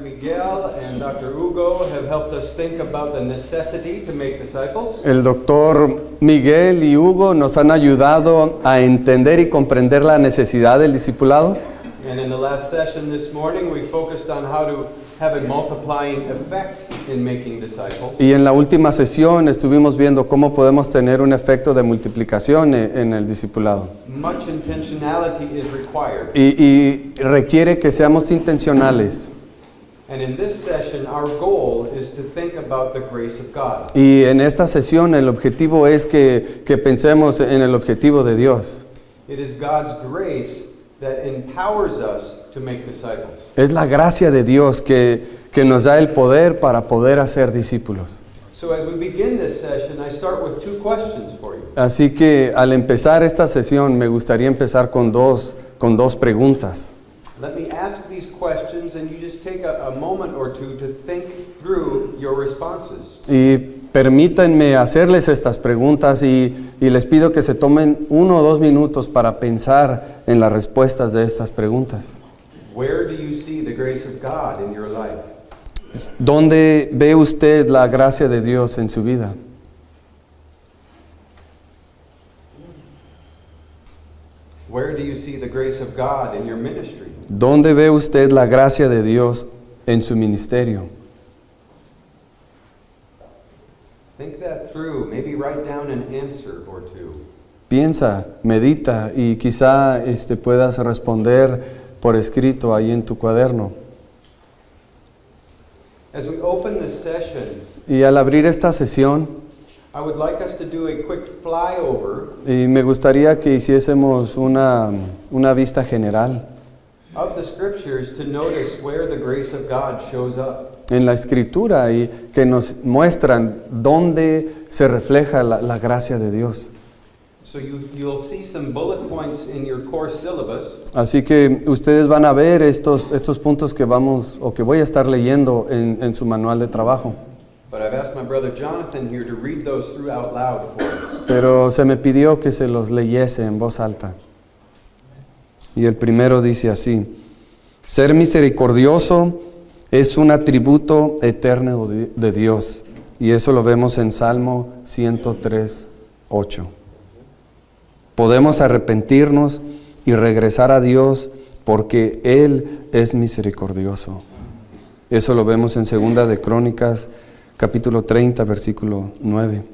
Miguel and Dr. Hugo have helped us think about the necessity to make disciples. El doctor Miguel y Hugo nos han ayudado a entender y comprender la necesidad del discipulado. And in the last session this morning, we focused on how to have a multiplying effect in making disciples. Y en la última sesión estuvimos viendo cómo podemos tener un efecto de multiplicación en el discipulado. Much intentionality is required. Y requiere que seamos intencionales. And in this session, our goal is to think about the grace of God. Y en esta sesión el objetivo es que pensemos en el objetivo de Dios. It is God's grace that empowers us to make disciples. Es la gracia de Dios que nos da el poder para poder hacer discípulos. So as we begin this session, I start with two questions for you. Así que al empezar esta sesión me gustaría empezar con dos preguntas. Let me ask these questions and you just take a moment or two to think through your responses. Y permítanme hacerles estas preguntas y les pido que se tomen 1 o 2 minutos para pensar en las respuestas de estas preguntas. Where do you see the grace of God in your life? ¿Dónde ve usted la gracia de Dios en su vida? Where do you see the grace of God in your ministry? ¿Dónde ve usted la gracia de Dios en su ministerio? Think that through. Maybe write down an answer or two. Piensa, medita y quizá puedas responder por escrito ahí en tu cuaderno. As we open this session, Y al abrir esta sesión, I would like us to do a quick flyover y me gustaría que hiciésemos una vista general of the scriptures to notice where the grace of God shows up. en la escritura y que nos muestran dónde se refleja la gracia de Dios. So you'll see some bullet points in your course syllabus. Así que ustedes van a ver estos puntos que voy a estar leyendo en su manual de trabajo. But I've asked my brother Jonathan here to read those through out loud for us. Pero se me pidió que se los leyese en voz alta. Y el primero dice así: ser misericordioso es un atributo eterno de Dios. Y eso lo vemos en Salmo 103:8. Podemos arrepentirnos y regresar a Dios porque Él es misericordioso. Eso lo vemos en 2 de Crónicas, capítulo 30, versículo 9.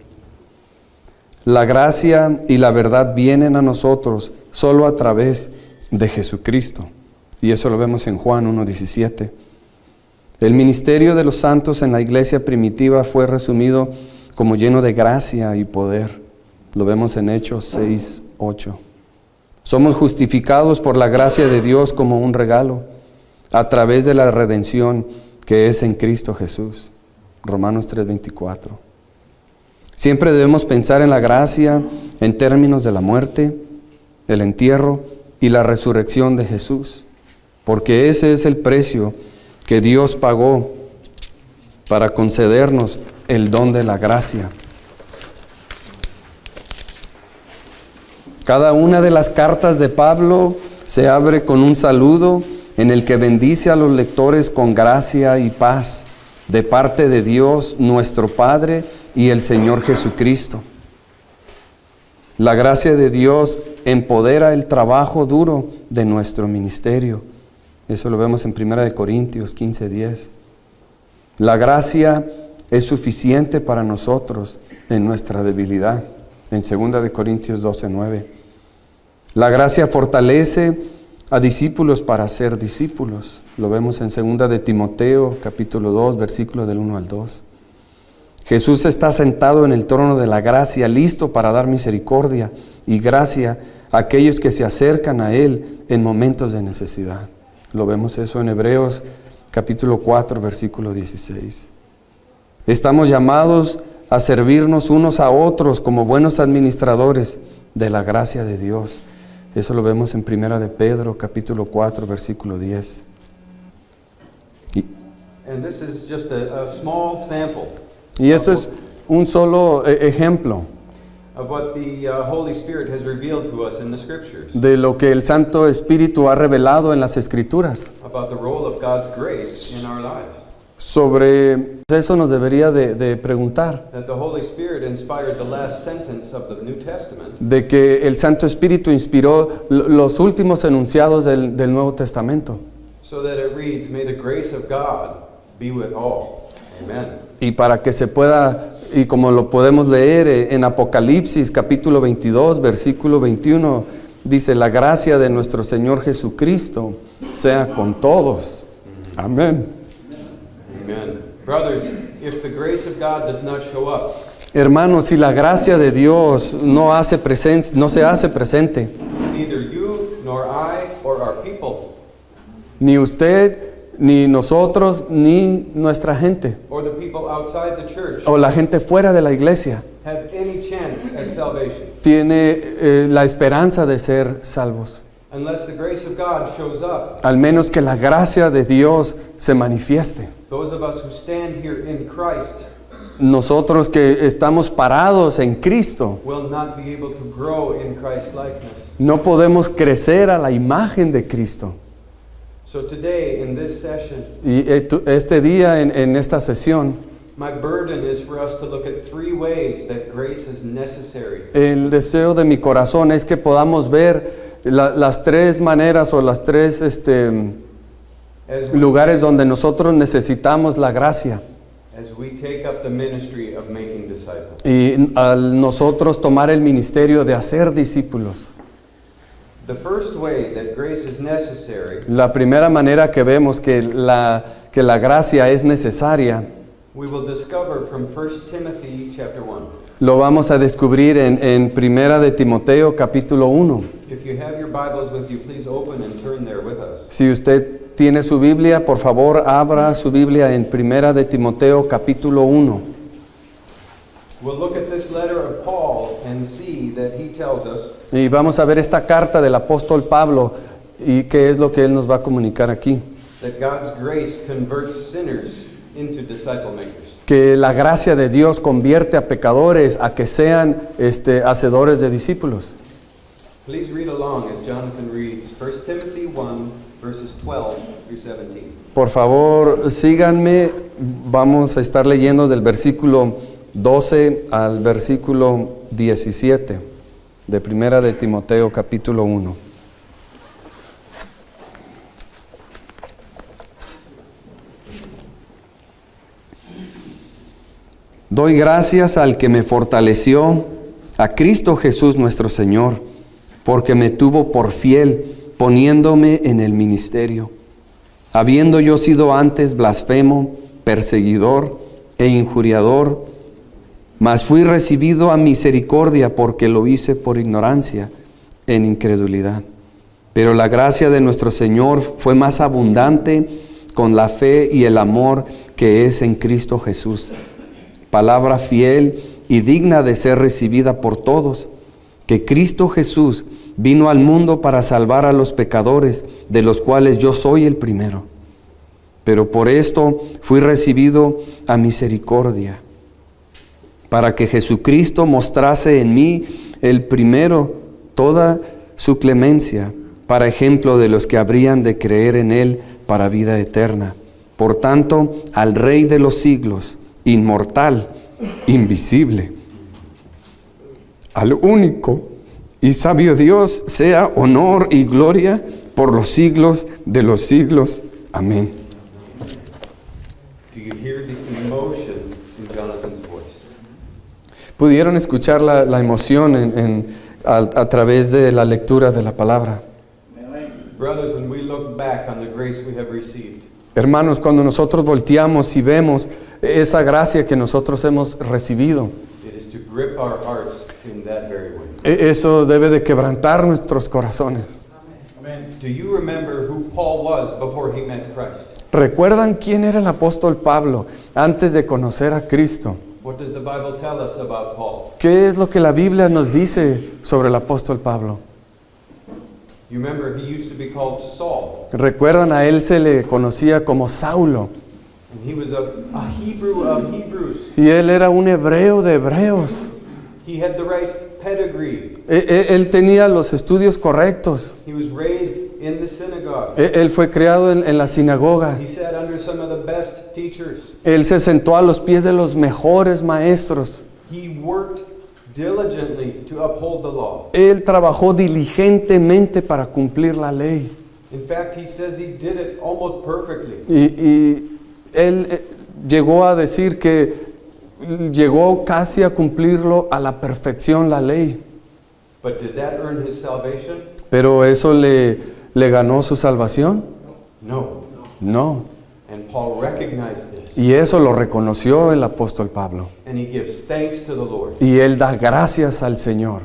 La gracia y la verdad vienen a nosotros solo a través de Jesucristo. Y eso lo vemos en Juan 1:17. El ministerio de los santos en la iglesia primitiva fue resumido como lleno de gracia y poder. Lo vemos en Hechos 6:8. Somos justificados por la gracia de Dios como un regalo a través de la redención que es en Cristo Jesús. Romanos 3:24. Siempre debemos pensar en la gracia en términos de la muerte, el entierro y la resurrección de Jesús, porque ese es el precio que Dios pagó para concedernos el don de la gracia. Cada una de las cartas de Pablo se abre con un saludo en el que bendice a los lectores con gracia y paz de parte de Dios nuestro Padre y el Señor Jesucristo. La gracia de Dios empodera el trabajo duro de nuestro ministerio. Eso lo vemos en 1 Corintios 15:10. La gracia es suficiente para nosotros en nuestra debilidad. En 2 Corintios 12:9. La gracia fortalece a discípulos para ser discípulos. Lo vemos en 2 de Timoteo, capítulo 2, versículos del 1 al 2. Jesús está sentado en el trono de la gracia, listo para dar misericordia y gracia a aquellos que se acercan a Él en momentos de necesidad. Lo vemos eso en Hebreos, capítulo 4, versículo 16. Estamos llamados a servirnos unos a otros como buenos administradores de la gracia de Dios. Eso lo vemos en 1 de Pedro, capítulo 4, versículo 10. And this is just a small sample Y esto es un solo ejemplo of what the Holy Spirit has revealed to us in the Scriptures de lo que el Santo Espíritu ha revelado en las Escrituras. about the role of God's grace in our lives. Sobre eso nos debería de preguntar, That the Holy Spirit inspired the last sentence of the New Testament de que el Santo Espíritu inspiró los últimos enunciados del Nuevo Testamento. so that it reads, "May the grace of God be with all." Amen. Y para que se pueda, y como lo podemos leer en Apocalipsis capítulo 22, versículo 21, dice, la gracia de nuestro Señor Jesucristo sea con todos. Amén. Amen. Brothers, if the grace of God does not show up, Hermanos, si la gracia de Dios no se hace presente, neither you nor I or our people ni usted, ni nosotros, ni nuestra gente, or the people outside the church o la gente fuera de la iglesia, have any chance at salvation tiene la esperanza de ser salvos. unless the grace of God shows up. Al menos que la gracia de Dios se manifieste. Those of us who stand here in Christ Nosotros que estamos parados en Cristo, will not be able to grow in Christ's likeness. no podemos crecer a la imagen de Cristo. So today, in this session, Y este día en esta sesión, my burden is for us to look at 3 ways that grace is necessary. el deseo de mi corazón es que podamos ver las 3 maneras o las 3 As we, lugares donde nosotros necesitamos la gracia. as we take up the ministry of making disciples. Y al nosotros tomar el ministerio de hacer discípulos. The first way that grace is necessary, La primera manera que vemos que la gracia es necesaria, we will discover from 1 Timothy chapter 1. lo vamos a descubrir en Primera de Timoteo capítulo 1. If you have your Bibles with you, please open and turn there with us. Si usted tiene su Biblia, por favor abra su Biblia en Primera de Timoteo capítulo 1. We'll look at this letter of Paul and see that he tells us Y vamos a ver esta carta del apóstol Pablo y qué es lo que él nos va a comunicar aquí. that God's grace converts sinners into disciple makers. Que la gracia de Dios convierte a pecadores a que sean hacedores de discípulos. Please read along as Jonathan reads 1 Timothy 1 verses 12 through 17. Por favor, síganme. Vamos a estar leyendo del versículo 12 al versículo 17 de Primera de Timoteo capítulo 1. Doy gracias al que me fortaleció, a Cristo Jesús nuestro Señor, porque me tuvo por fiel, poniéndome en el ministerio. Habiendo yo sido antes blasfemo, perseguidor e injuriador, mas fui recibido a misericordia porque lo hice por ignorancia, en incredulidad. Pero la gracia de nuestro Señor fue más abundante con la fe y el amor que es en Cristo Jesús. Palabra fiel y digna de ser recibida por todos, que Cristo Jesús vino al mundo para salvar a los pecadores, de los cuales yo soy el primero. Pero por esto fui recibido a misericordia, para que Jesucristo mostrase en mí el primero toda su clemencia, para ejemplo de los que habrían de creer en Él para vida eterna. Por tanto, al Rey de los siglos, inmortal, invisible, al único y sabio Dios, sea honor y gloria por los siglos de los siglos. Amén. Do you hear the emotion in Jonathan's voice? Pudieron escuchar la emoción a través de la lectura de la palabra. Brothers, when we look back on the grace we have received, Hermanos, cuando nosotros volteamos y vemos esa gracia que nosotros hemos recibido, it is to grip our hearts in that very way. eso debe de quebrantar nuestros corazones. Do you remember who Paul was before he met Christ? ¿Recuerdan quién era el apóstol Pablo antes de conocer a Cristo? What does the Bible tell us about Paul? ¿Qué es lo que la Biblia nos dice sobre el apóstol Pablo? You remember he used to be called Saul, Recuerdan, a él se le conocía como Saulo, and he was a Hebrew of Hebrews. y él era un hebreo de hebreos. He had the right pedigree. Él tenía los estudios correctos. He was raised in the synagogue. Él fue criado en la sinagoga. He sat under some of the best teachers. Él se sentó a los pies de los mejores maestros. He worked diligently to uphold the law. Él trabajó diligentemente para cumplir la ley. In fact, he says he did it almost perfectly. Y él llegó a decir que llegó casi a cumplirlo a la perfección la ley. But did that earn his salvation? Pero eso le ganó su salvación. No. No. And Paul recognized this. Y eso lo reconoció el apóstol Pablo. And he gives thanks to the Lord. Y él da gracias al Señor.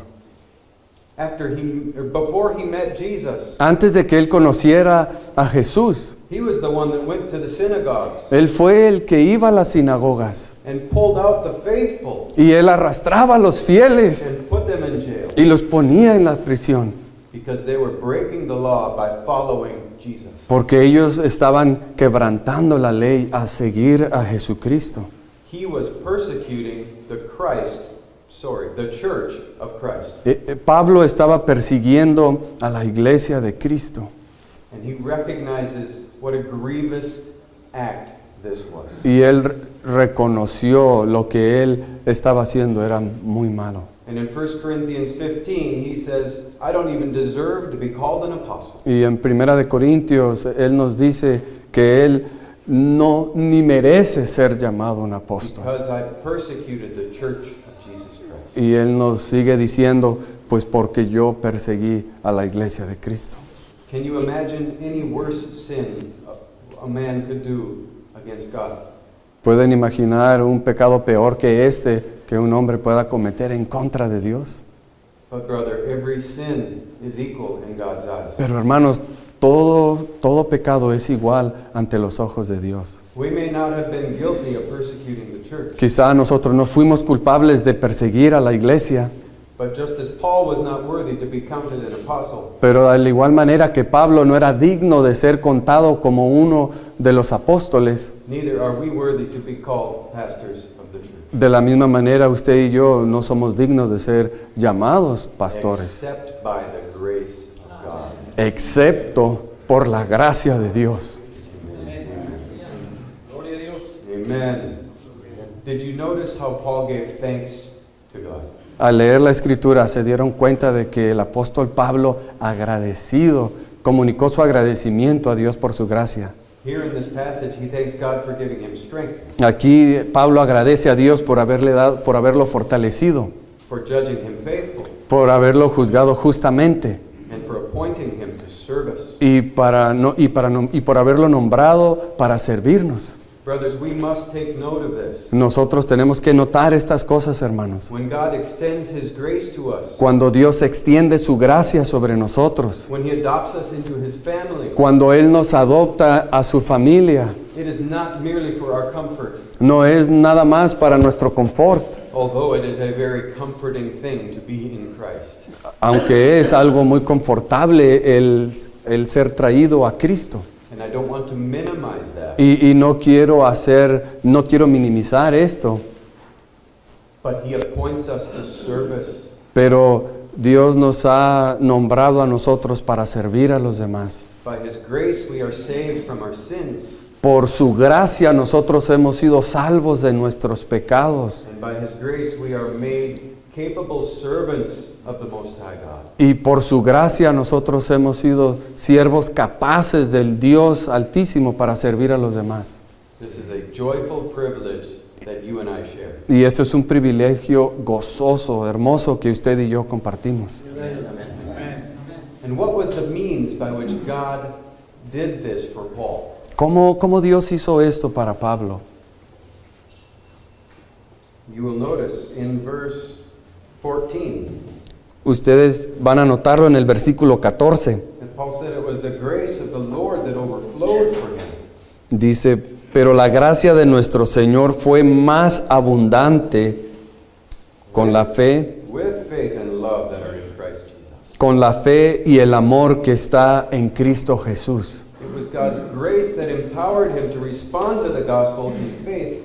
Before he met Jesus, Antes de que él conociera a Jesús, he was the one that went to the synagogues él fue el que iba a las sinagogas. and pulled out the faithful Y él arrastraba a los fieles and put them in jail y los ponía en la prisión. because they were breaking the law by following Jesus. Porque ellos estaban quebrantando la ley a seguir a Jesucristo. He was persecuting the church of Christ. Pablo estaba persiguiendo a la iglesia de Cristo. And he recognizes what a grievous act this was. Y él reconoció lo que él estaba haciendo era muy malo. And in 1 Corinthians 15, he says, I don't even deserve to be called an apostle. Y en Primera de Corintios él nos dice que él no ni merece ser llamado un apóstol. Because I persecuted the church of Jesus Christ. Y él nos sigue diciendo, pues porque yo perseguí a la iglesia de Cristo. Can you imagine any worse sin a man could do against God? ¿Pueden imaginar un pecado peor que este que un hombre pueda cometer en contra de Dios? But brother, every sin is equal in God's eyes. Pero hermanos, todo pecado es igual ante los ojos de Dios. We may not have been guilty of persecuting the church, Quizá nosotros no fuimos culpables de perseguir a la iglesia, but just as Paul was not worthy to be counted an apostle, pero de la igual manera que Pablo no era digno de ser contado como uno de los apóstoles, neither are we worthy to be called pastors of the church, de la misma manera usted y yo no somos dignos de ser llamados pastores, except by the grace of God. excepto por la gracia de Dios. Amen. Did you notice how Paul gave thanks to God? Al leer la escritura se dieron cuenta de que el apóstol Pablo, agradecido, comunicó su agradecimiento a Dios por su gracia. Here in this passage, he thanks God for giving him strength, Aquí Pablo agradece a Dios por haberlo fortalecido, for judging him faithful, por haberlo juzgado justamente and for appointing him to service. y por haberlo nombrado para servirnos. Brothers, we must take note of this. Nosotros tenemos que notar estas cosas, hermanos. When God extends his grace to us, Cuando Dios extiende su gracia sobre nosotros, when he adopts us into his family, cuando Él nos adopta a su familia, it is not merely for our comfort, no es nada más para nuestro confort, although it is a very comforting thing to be in Christ. aunque es algo muy confortable el ser traído a Cristo. And I don't want to minimize that, Y no quiero minimizar esto, but he appoints us to service. pero Dios nos ha nombrado a nosotros para servir a los demás. By his grace, we are saved from our sins, Por su gracia nosotros hemos sido salvos de nuestros pecados. and by his grace, we are made capable servants of the Most High God. Y por su gracia nosotros hemos sido siervos capaces del Dios Altísimo para servir a los demás. This is a joyful privilege that you and I share. Y esto es un privilegio gozoso, hermoso que usted y yo compartimos. And what was the means by which God did this for Paul? ¿Cómo Dios hizo esto para Pablo? You will notice in verse 14 Ustedes van a notarlo en el versículo 14. that Paul said it was the grace of the Lord that overflowed for him. Dice, pero la gracia de nuestro Señor fue más abundante con la fe, With faith and love that are in Christ Jesus. con la fe y el amor que está en Cristo Jesús. It was God's grace that empowered him to respond to the gospel in faith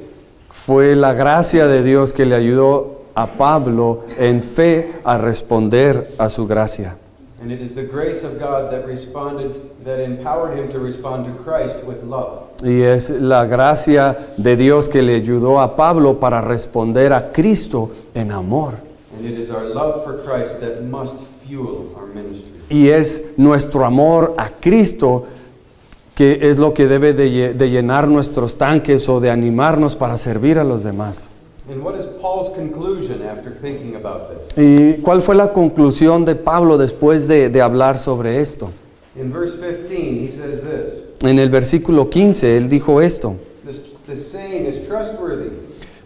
Fue la gracia de Dios que le ayudó a Pablo en fe a responder a su gracia. And it is the grace of God that empowered him to respond to Christ with love. Y es la gracia de Dios que le ayudó a Pablo para responder a Cristo en amor. And it is our love for Christ that must fuel our ministry. Y es nuestro amor a Cristo que es lo que debe de llenar nuestros tanques o de animarnos para servir a los demás. And what is Paul's conclusion after thinking about this? ¿Y cuál fue la conclusión de Pablo después de hablar sobre esto? In verse 15, he says this. En el versículo 15, él dijo esto: This saying is trustworthy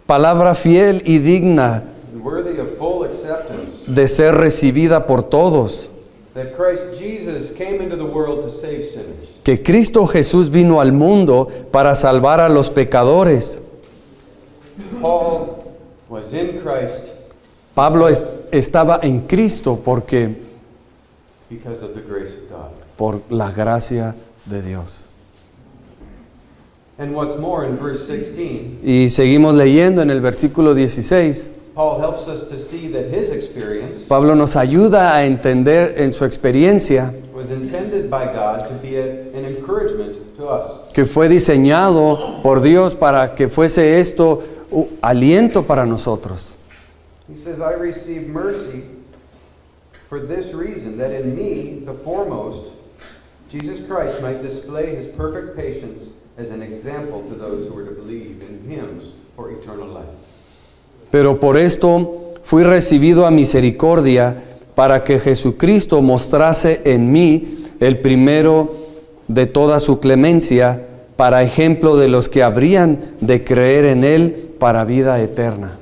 palabra fiel y digna and worthy of full acceptance, de ser recibida por todos, that Christ Jesus came into the world to save sinners. que Cristo Jesús vino al mundo para salvar a los pecadores. Paul was in Christ Pablo estaba en Cristo porque because of the grace of God. por la gracia de Dios. And what's more, in verse 16, Y seguimos leyendo en el versículo 16. Paul helps us to see that his experience Pablo nos ayuda a entender en su experiencia was intended by God to be an encouragement to us. que fue diseñado por Dios para que fuese esto aliento para nosotros. He says, I receive mercy for this reason, that in me, the foremost, Jesus Christ might display his perfect patience as an example to those who are to believe in him for eternal life. Pero por esto fui recibido a misericordia para que Jesucristo mostrase en mí el primero de toda su clemencia, para ejemplo de los que habrían de creer en él para vida eterna.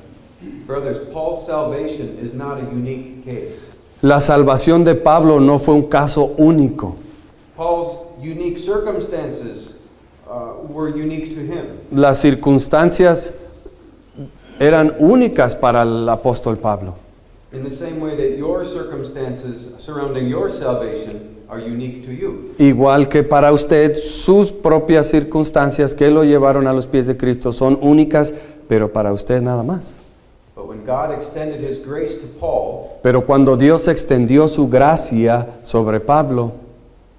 Brothers, Paul's salvation is not a unique case. La salvación de Pablo no fue un caso único. Paul's unique circumstances were unique to him. Las circunstancias eran únicas para el apóstol Pablo. In the same way that your circumstances surrounding your salvation are unique to you. Igual que para usted, sus propias circunstancias que lo llevaron a los pies de Cristo son únicas, pero para usted nada más. But when God extended his grace to Paul Pero cuando Dios extendió su gracia sobre Pablo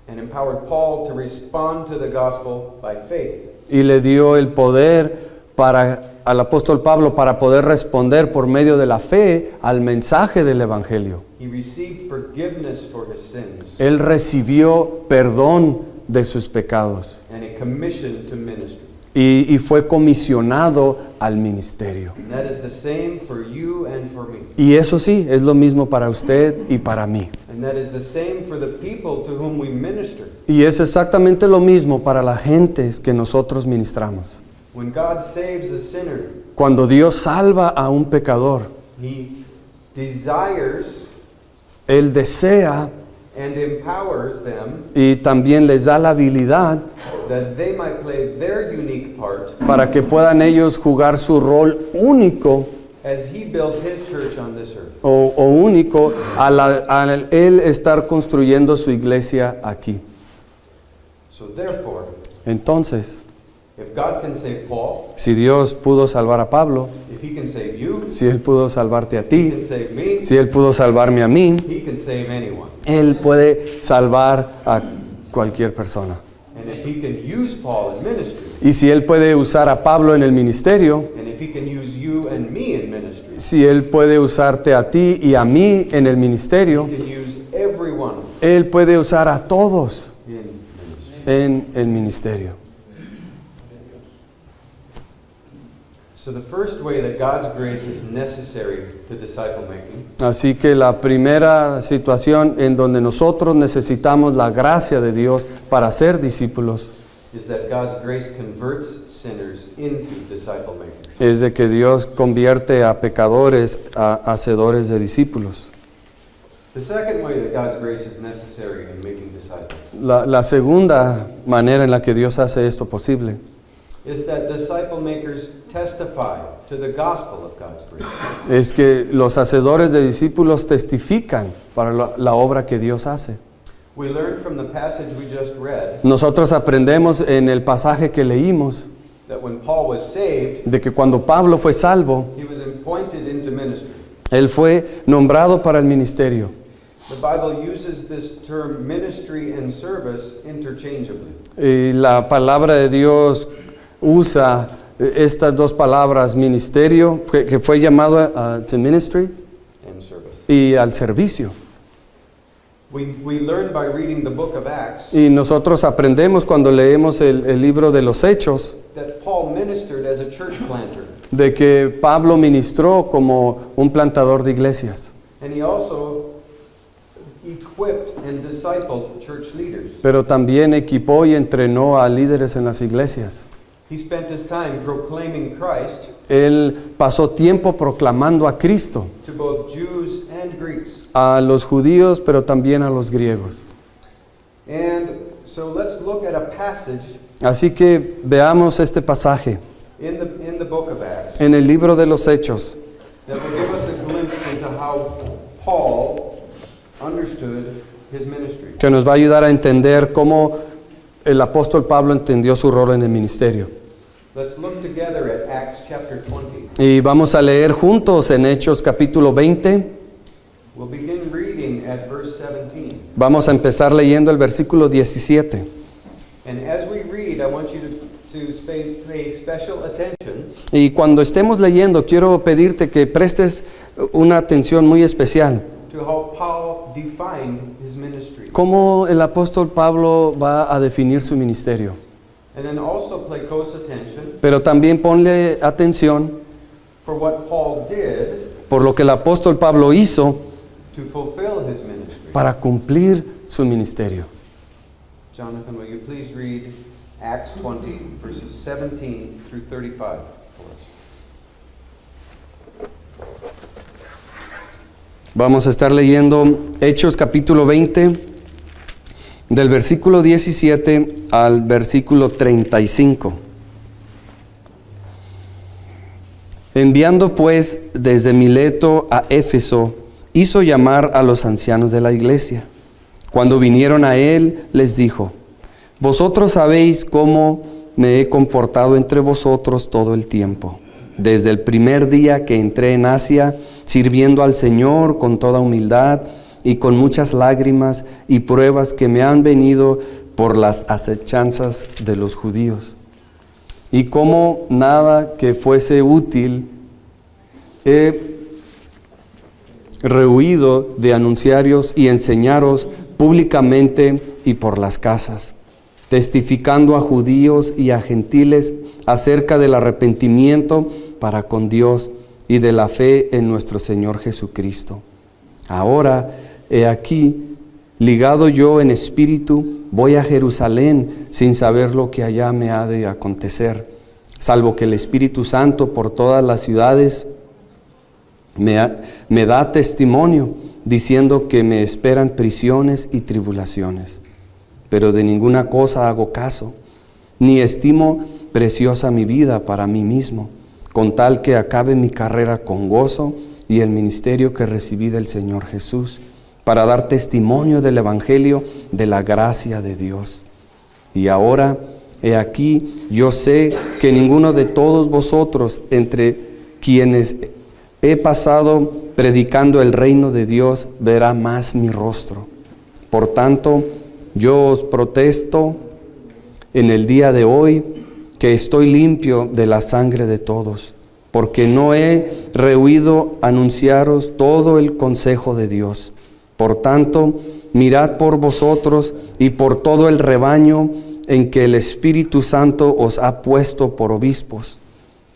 and empowered Paul to respond to the gospel by faith, y le dio el poder al apóstol Pablo para poder responder por medio de la fe al mensaje del Evangelio, he received forgiveness for his sins él recibió perdón de sus pecados and a commission to ministry. y fue comisionado al ministerio. And that is the same for you and for me. Y eso sí, es lo mismo para usted y para mí. And that is the same for the people to whom we minister. Y es exactamente lo mismo para las gentes que nosotros ministramos. When God saves a sinner, Cuando Dios salva a un pecador, he desires Él desea and empowers them y también les da la habilidad that they might play their unique part para que puedan ellos jugar su rol único as he builds his church on this earth. o único al Él estar construyendo su iglesia aquí. So therefore, Entonces, if God can save Paul, si Dios pudo salvar a Pablo, if he can save you, si Él pudo salvarte a he ti, can save me, si Él pudo salvarme a mí, he can save anyone. Él puede salvar a cualquier persona. And if he can use Paul in ministry, Y si Él puede usar a Pablo en el ministerio, and if he can use you and me in ministry, si Él puede usarte a ti y a mí en el ministerio, he can use everyone Él puede usar a todos in ministry. en el ministerio. So the first way that God's grace is necessary to disciple making Así que la primera situación en donde nosotros necesitamos la gracia de Dios para ser discípulos is that God's grace converts sinners into disciple makers. es de que Dios convierte a pecadores a hacedores de discípulos. The second way that God's grace is necessary in making disciples La segunda manera en la que Dios hace esto posible is that disciple makers testify to the gospel of God's grace. es que los hacedores de discípulos testifican para la obra que Dios hace. We learned from the passage we just read Nosotros aprendemos en el pasaje que leímos that when Paul was saved, de que cuando Pablo fue salvo, he was appointed into ministry. Él fue nombrado para el ministerio. The Bible uses this term ministry and service interchangeably. Y la palabra de Dios usa estas dos palabras, ministerio, que fue llamado to ministry, And service. y al servicio. We learn by reading the book of Acts Y nosotros aprendemos cuando leemos el libro de los Hechos, that Paul ministered as a church planter. de que Pablo ministró como un plantador de iglesias, And he also equipped and discipled church leaders. pero también equipó y entrenó a líderes en las iglesias. He spent his time proclaiming Christ Él pasó tiempo proclamando a Cristo, to both Jews and Greeks. a los judíos, pero también a los griegos. And so let's look at a passage Así que veamos este pasaje in the book of Acts en el libro de los Hechos, that will give us a glimpse into how Paul understood his ministry. que nos va a ayudar a entender cómo el apóstol Pablo entendió su rol en el ministerio. Let's look together at Acts chapter 20. Y vamos a leer juntos en Hechos capítulo 20. We'll begin reading at verse 17. Vamos a empezar leyendo el versículo 17. And as we read, I want you to pay special attention Y cuando estemos leyendo, quiero pedirte que prestes una atención muy especial. to how Paul defined his ministry. Cómo el apóstol Pablo va a definir su ministerio. And then also pay close attention Pero también ponle atención for what Paul did por lo que el apóstol Pablo hizo to fulfill his ministry. para cumplir su ministerio. Jonathan, will you please read Acts 20, verses 17 through 35 for us? Vamos a estar leyendo Hechos capítulo 20, del versículo 17 al versículo 35. Enviando pues desde Mileto a Éfeso, hizo llamar a los ancianos de la iglesia. Cuando vinieron a él, les dijo: vosotros sabéis cómo me he comportado entre vosotros todo el tiempo, desde el primer día que entré en Asia, sirviendo al Señor con toda humildad y con muchas lágrimas y pruebas que me han venido por las acechanzas de los judíos. Y como nada que fuese útil, he rehuido de anunciaros y enseñaros públicamente y por las casas, testificando a judíos y a gentiles acerca del arrepentimiento para con Dios y de la fe en nuestro Señor Jesucristo. Ahora, he aquí, ligado yo en espíritu, voy a Jerusalén sin saber lo que allá me ha de acontecer, salvo que el Espíritu Santo por todas las ciudades me da testimonio, diciendo que me esperan prisiones y tribulaciones. Pero de ninguna cosa hago caso, ni estimo preciosa mi vida para mí mismo, con tal que acabe mi carrera con gozo y el ministerio que recibí del Señor Jesús, para dar testimonio del Evangelio de la gracia de Dios. Y ahora, he aquí, yo sé que ninguno de todos vosotros, entre quienes he pasado predicando el reino de Dios, verá más mi rostro. Por tanto, yo os protesto en el día de hoy que estoy limpio de la sangre de todos, porque no he rehuido anunciaros todo el consejo de Dios. Por tanto, mirad por vosotros y por todo el rebaño en que el Espíritu Santo os ha puesto por obispos,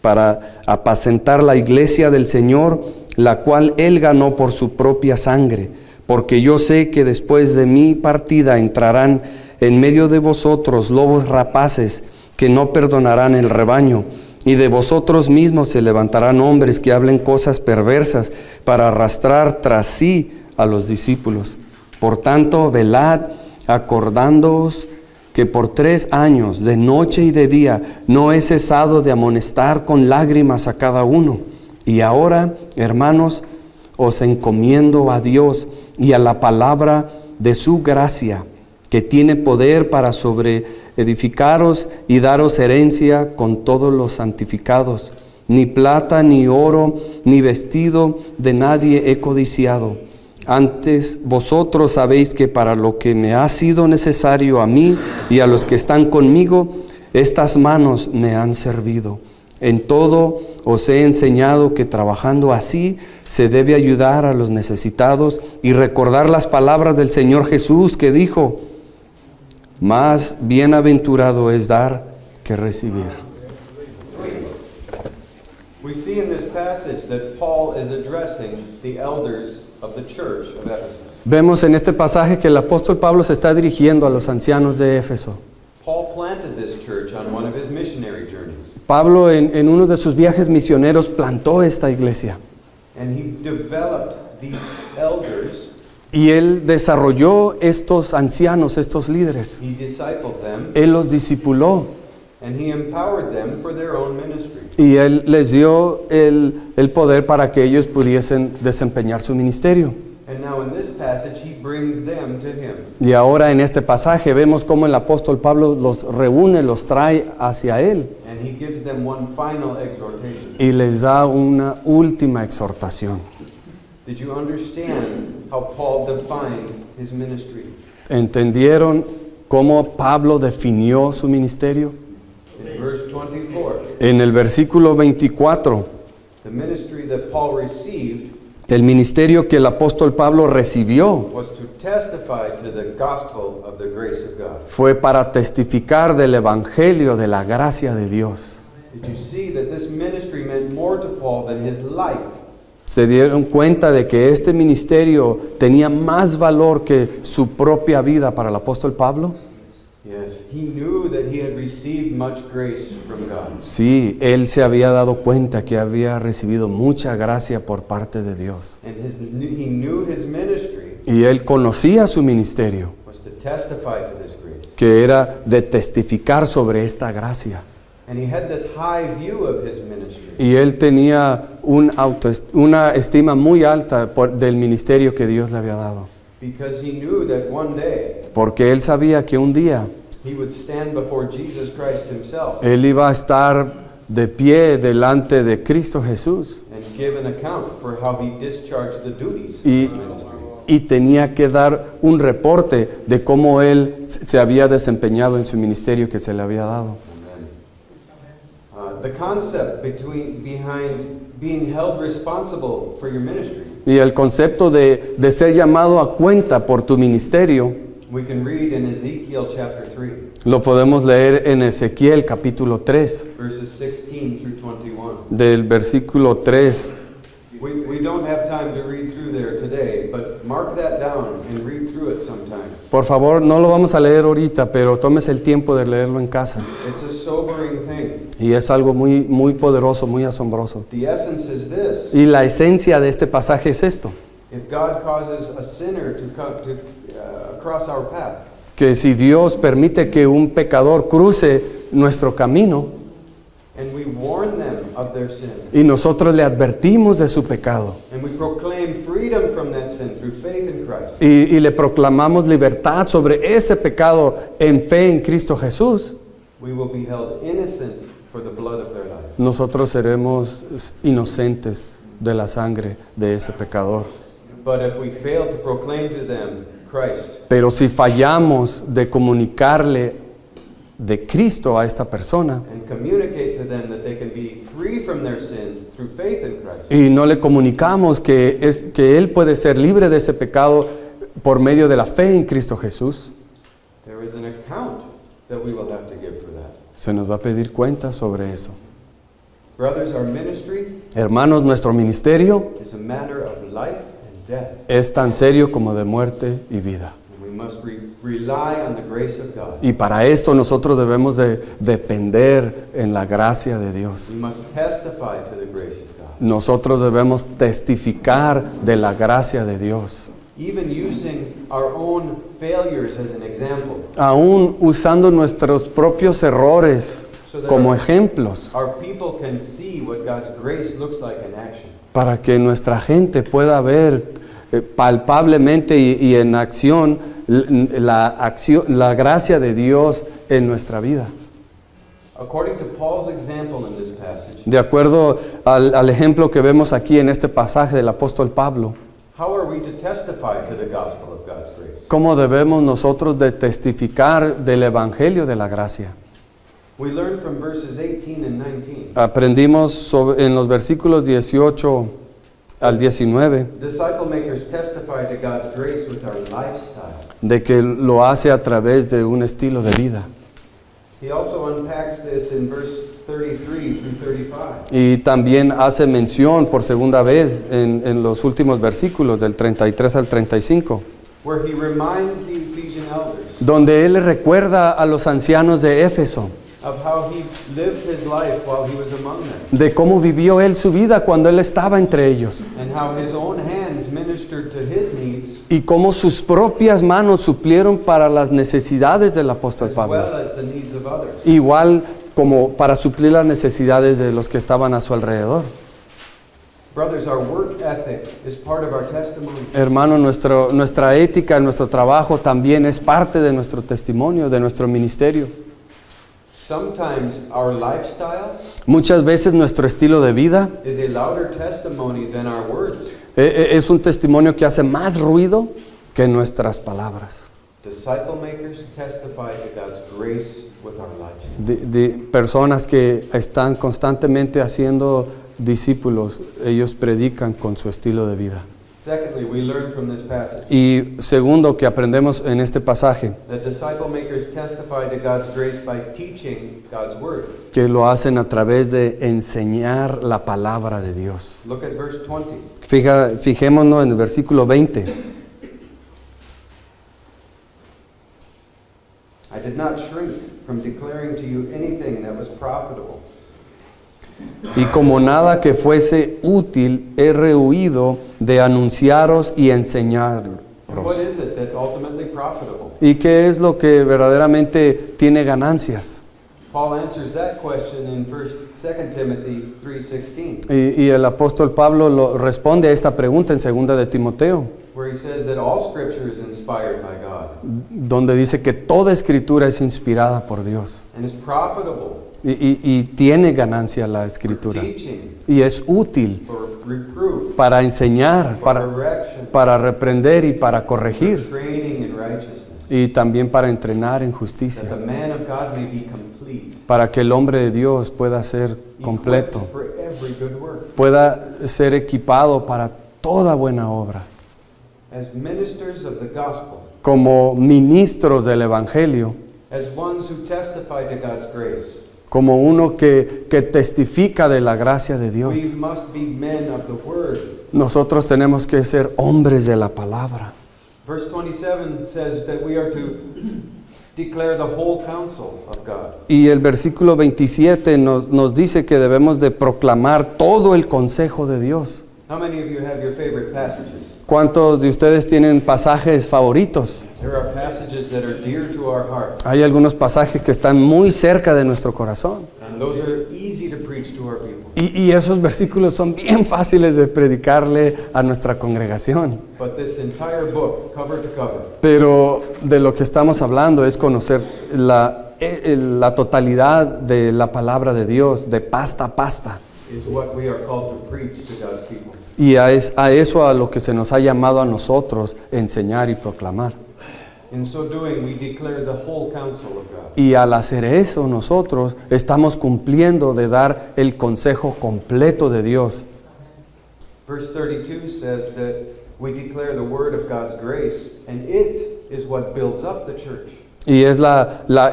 para apacentar la iglesia del Señor, la cual Él ganó por su propia sangre. Porque yo sé que después de mi partida entrarán en medio de vosotros lobos rapaces que no perdonarán el rebaño, y de vosotros mismos se levantarán hombres que hablen cosas perversas para arrastrar tras sí a los discípulos. Por tanto, velad, acordándoos que por 3 años, de noche y de día, no he cesado de amonestar con lágrimas a cada uno. Y ahora, hermanos, os encomiendo a Dios y a la palabra de su gracia, que tiene poder para sobreedificaros y daros herencia con todos los santificados, Ni plata, ni oro, ni vestido de nadie he codiciado. Antes vosotros sabéis que para lo que me ha sido necesario a mí y a los que están conmigo, estas manos me han servido. En todo os he enseñado que trabajando así se debe ayudar a los necesitados y recordar las palabras del Señor Jesús que dijo: más bienaventurado es dar que recibir. We see in this passage that Paul is addressing the elders of the church of Ephesus. Vemos en este pasaje que el apóstol Pablo se está dirigiendo a los ancianos de Éfeso. Paul planted this church on one of his missionary journeys, Pablo en uno de sus viajes misioneros plantó esta iglesia and he developed these elders. y él desarrolló estos ancianos, estos líderes. He discipled them, Él los discipuló and he empowered them for their own ministry. y él les dio el poder para que ellos pudiesen desempeñar su ministerio. And now in this passage, he brings them to him. Y ahora en este pasaje vemos cómo el apóstol Pablo los reúne, los trae hacia él And he gives them one final exhortation. y les da una última exhortación. Did you understand how Paul defined his ministry? ¿Entendieron cómo Pablo definió su ministerio? In verse 24, En el versículo 24, the ministry that Paul received el ministerio que el apóstol Pablo recibió was to testify to the gospel of the grace of God. fue para testificar del evangelio de la gracia de Dios. Did you see that this ministry meant more to Paul than his life? Se dieron cuenta de que este ministerio tenía más valor que su propia vida para el apóstol Pablo. Yes, he knew that he had received much grace from God. Sí, él se había dado cuenta que había recibido mucha gracia por parte de Dios. And he knew his ministry Y él conocía su ministerio, was to testify to this grace. que era de testificar sobre esta gracia. And he had this high view of his ministry. Y él tenía una estima muy alta del ministerio que Dios le había dado. Because he knew that one day Porque él sabía que un día he would stand before Jesus Christ himself él iba a estar de pie delante de Cristo Jesús and give an account for how he discharged the duties of y, his ministry. y tenía que dar un reporte de cómo él se había desempeñado en su ministerio que se le había dado. The concept behind being held responsible for your ministry, Y el concepto de ser llamado a cuenta por tu ministerio we can read in Ezekiel chapter 3, lo podemos leer en Ezequiel capítulo 3, verses 16 through 21. del versículo 3. We don't have time to read through there today, but mark that down and read through it sometime. Por favor, no lo vamos a leer ahorita, pero tómese el tiempo de leerlo en casa. It's a sobering thing. Y es algo muy, muy poderoso, muy asombroso. The essence is this: Y la esencia de este pasaje es esto, if God causes a sinner to cross our path, que si Dios permite que un pecador cruce nuestro camino and we warn them of their sin, y nosotros le advertimos de su pecado and we proclaim freedom from that sin through faith in Christ, y le proclamamos libertad sobre ese pecado en fe en Cristo Jesús, we will be held innocent for the blood of their life. nosotros seremos inocentes de la sangre de ese pecador. But if we fail to proclaim to them Christ, Pero si fallamos de comunicarle de Cristo a esta persona and communicate to them that they can be free from their sin through faith in Christ, y no le comunicamos que él puede ser libre de ese pecado por medio de la fe en Cristo Jesús, there is an account that we will have to give for that. se nos va a pedir cuenta sobre eso. Brothers, our ministry Hermanos, nuestro ministerio is a matter of life and death, es tan serio como de muerte y vida. and we must rely on the grace of God. Y para esto nosotros debemos de depender en la gracia de Dios. We must testify to the grace of God, Nosotros debemos testificar de la gracia de Dios. even using our own failures as an example, Aún usando nuestros propios errores como ejemplos, our people can see what God's grace looks like in action. para que nuestra gente pueda ver palpablemente y en acción la gracia de Dios en nuestra vida. According to Paul's example in this passage, De acuerdo al ejemplo que vemos aquí en este pasaje del apóstol Pablo, how are we to testify to the gospel of God's grace? ¿cómo debemos nosotros de testificar del evangelio de la gracia? We learn from verses 18 and 19. Aprendimos en los versículos 18 al 19 Disciple makers testify to God's grace with our lifestyle. de que lo hace a través de un estilo de vida. He also unpacks this in verse 33 through 35. Y también hace mención por segunda vez en los últimos versículos del 33 al 35, Where he reminds the Ephesian elders donde él le recuerda a los ancianos de Éfeso of how he lived his life while he was among them, de cómo vivió él su vida cuando él estaba entre ellos and how his own hands ministered to his needs y cómo sus propias manos suplieron para las necesidades del apóstol as Pablo, well as the needs of others. igual como para suplir las necesidades de los que estaban a su alrededor. Brothers, our work ethic is part of our testimony. Hermano, nuestra ética, nuestro trabajo también es parte de nuestro testimonio, de nuestro ministerio. Sometimes our lifestyle Muchas veces nuestro estilo de vida is a louder testimony than our words. es un testimonio que hace más ruido que nuestras palabras. Disciple makers testify to God's grace with our lives. De personas que están constantemente haciendo discípulos, ellos predican con su estilo de vida. Secondly, we learn from this passage Y segundo que aprendemos en este pasaje, that disciple makers testify to God's grace by teaching God's word. que lo hacen a través de enseñar la palabra de Dios. Look at verse 20. Fijémonos en el versículo 20. I did not shrink from declaring to you anything that was profitable. Y como nada que fuese útil, he rehuido de anunciaros y enseñaros. And what is it that's ultimately profitable? ¿Y qué es lo que verdaderamente tiene ganancias? Paul answers that question in 2 Timothy 3:16, Y el apóstol Pablo lo responde a esta pregunta en 2 de Timoteo, where he says that all scripture is inspired by God donde dice que toda escritura es inspirada por Dios and is profitable y tiene ganancia la for escritura teaching, y es útil for reproof, para enseñar, for correction, para reprender y para for corregir training in righteousness, y también para entrenar en that justicia, the man of God may be complete, para que el hombre de Dios pueda ser completo, equipped for every good work. pueda ser equipado para toda buena obra. As ministers of the gospel, Como ministros del Evangelio, as ones who testify to God's grace, como uno que testifica de la gracia de Dios, we must be men of the word. nosotros tenemos que ser hombres de la palabra. Verse 27 says that we are to declare the whole counsel of God. Y el versículo 27 nos dice que debemos de proclamar todo el consejo de Dios. How many of you have your favorite passages? ¿Cuántos de ustedes tienen pasajes favoritos? There are passages that are dear to our heart, Hay algunos pasajes que están muy cerca de nuestro corazón. and those are easy to preach to our people. Y esos versículos son bien fáciles de predicarle a nuestra congregación. But this entire book, cover to cover, Pero de lo que estamos hablando es conocer la totalidad de la palabra de Dios, de pasta a pasta. is what we are called to preach to God's people. Y a eso a lo que se nos ha llamado a nosotros enseñar y proclamar. In so doing, we declare the whole counsel of God. Y al hacer eso nosotros estamos cumpliendo de dar el consejo completo de Dios. Verse 32 says that we declare the word of God's grace, and it is what builds up the church. Y es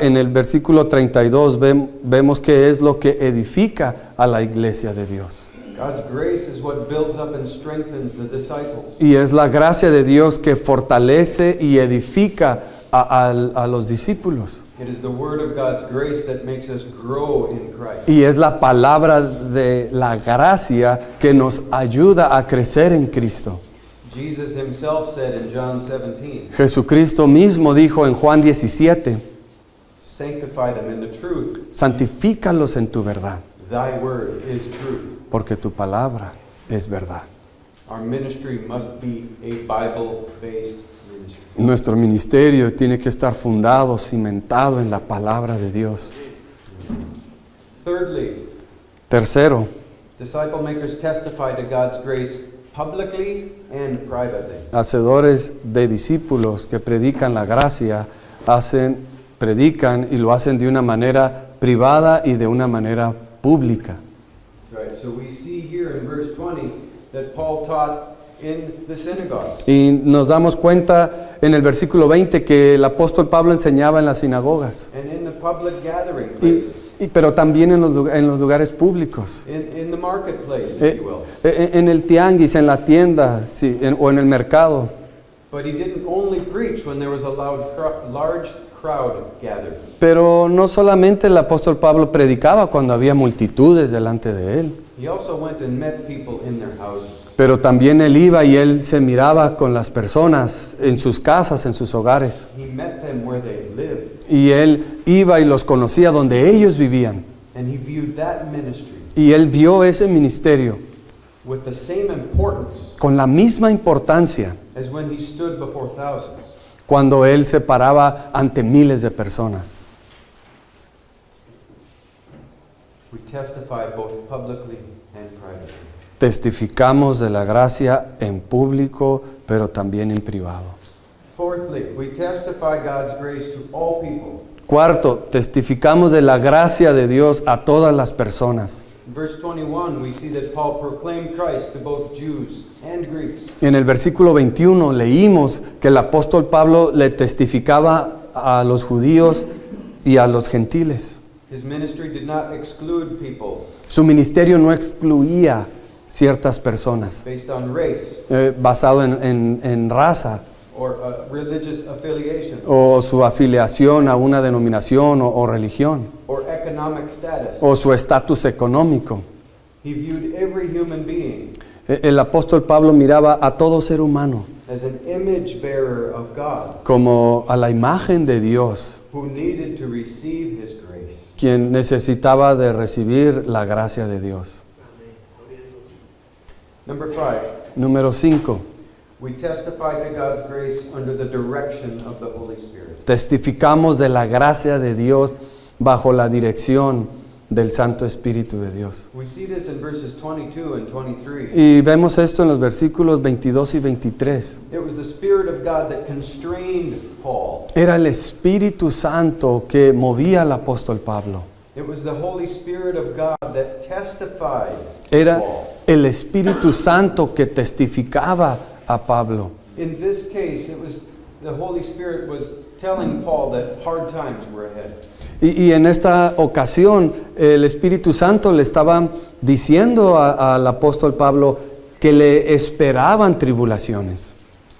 en el versículo 32 vemos que es lo que edifica a la iglesia de Dios. God's grace is what builds up and strengthens the disciples. Y es la gracia de Dios que fortalece y edifica a los discípulos. It is the word of God's grace that makes us grow in Christ. Y es la palabra de la gracia que nos ayuda a crecer en Cristo. Jesus himself said in John 17, Jesucristo mismo dijo en Juan 17, sanctify them in the truth. santifícalos en tu verdad, Thy word is truth. porque tu palabra es verdad. Our ministry must be a Bible-based ministry. Nuestro ministerio tiene que estar fundado, cimentado en la palabra de Dios. Thirdly, Tercero, disciple makers testify to God's grace publicly and privately. hacedores de discípulos que predican la gracia, predican y lo hacen de una manera privada y de una manera pública. Right. So we see here in verse 20 that Paul taught in the synagogue. Y nos damos cuenta en el versículo 20 que el apóstol Pablo enseñaba en las sinagogas, And in the public gathering places, pero también en los lugares públicos, in the marketplace, if you will. en el tianguis, en la tienda, sí, o en el mercado. But he didn't only preach when there was a large crowd gathered. Pero no solamente el apóstol Pablo predicaba cuando había multitudes delante de él, He also went and met people in their houses. pero también él iba y él se miraba con las personas en sus casas, en sus hogares. He met them where they lived, Y él iba y los conocía donde ellos vivían. and he viewed that ministry Y él vio ese ministerio with the same importance con la misma importancia as when he stood before thousands. cuando él se paraba ante miles de personas. We testify both publicly and privately. Testificamos de la gracia en público, pero también en privado. Fourthly, we testify God's grace to all people. Cuarto, testificamos de la gracia de Dios a todas las personas. In verse 21, we see that Paul proclaimed Christ to both Jews and Greeks. En el versículo 21 leímos que el apóstol Pablo le testificaba a los judíos y a los gentiles. His ministry did not exclude people Su ministerio no excluía ciertas personas, based on race basado en raza or religious affiliation o su afiliación a una denominación o religión or economic status. o su estatus económico. He viewed every human being El apóstol Pablo miraba a todo ser humano as an image bearer of God como a la imagen de Dios, who needed to receive his grace. quien necesitaba de recibir la gracia de Dios. Number 5, Número 5. we testify to God's grace under the direction of the Holy Spirit. Testificamos de la gracia de Dios bajo la dirección del Santo Espíritu de Dios. We see this in verses 22 and 23. Y vemos esto en los versículos 22 y 23. It was the Spirit of God that constrained Paul. Era el Espíritu Santo que movía al apóstol Pablo. It was the Holy Spirit of God that testified to Era Paul. el Espíritu Santo que testificaba a Pablo. In this case, it was the Holy Spirit was telling Paul that hard times were ahead. Y en esta ocasión el Espíritu Santo le estaba diciendo al apóstol Pablo que le esperaban tribulaciones.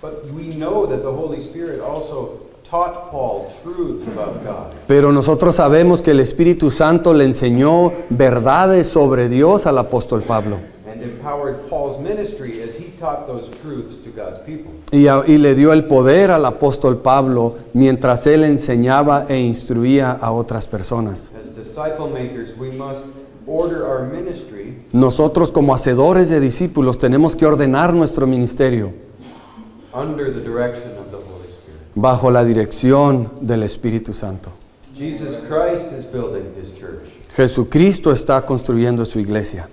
But we know that the Holy Spirit also taught Paul truths about God. Pero nosotros sabemos que el Espíritu Santo le enseñó verdades sobre Dios al apóstol Pablo. And empowered Paul's ministry as he taught those truths to God's people. Y le dio el poder al apóstol Pablo mientras él enseñaba e instruía a otras personas. As disciple makers, we must order our ministry Nosotros como hacedores de discípulos tenemos que ordenar nuestro ministerio under the direction of the Holy Spirit. bajo la dirección del Espíritu Santo. Jesus Christ is building his church. Jesucristo está construyendo su iglesia.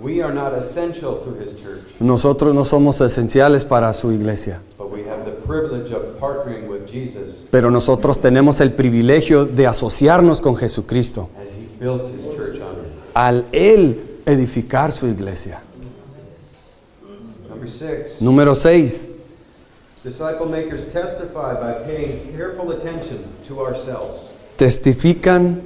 We are not essential to his church, Nosotros no somos esenciales para su iglesia, but we have the privilege of partnering with Jesus pero nosotros tenemos el privilegio de asociarnos con Jesucristo as he builds his church on earth. al Él edificar su iglesia. Number 6, Número 6. disciple makers testify by paying careful attention to ourselves. Testifican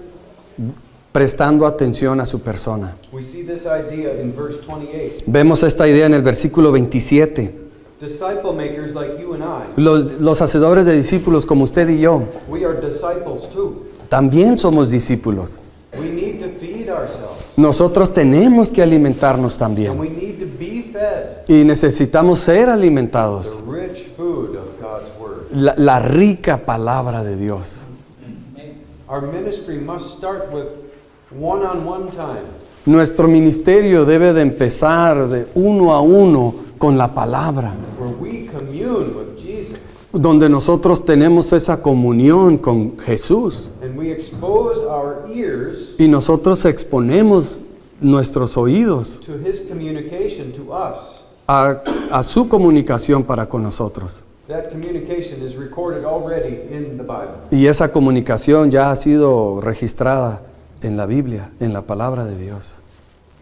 prestando atención a su persona. We see this idea in verse 28. Vemos esta idea en el versículo 27. Disciple makers like you and I, Los hacedores de discípulos como usted y yo, we are disciples too. también somos discípulos. We need to feed ourselves, Nosotros tenemos que alimentarnos and también we need to be fed y necesitamos ser alimentados. the rich food of God's word. La rica palabra de Dios. Our ministry must start with one-on-one time, Nuestro ministerio debe de empezar de uno a uno con la palabra, where we commune with Jesus donde nosotros tenemos esa comunión con Jesús and we expose our ears Y nosotros exponemos nuestros oídos to his communication to us. a su comunicación para con nosotros. That communication is recorded already in the Bible. Y esa comunicación ya ha sido registrada en la Biblia, en la palabra de Dios.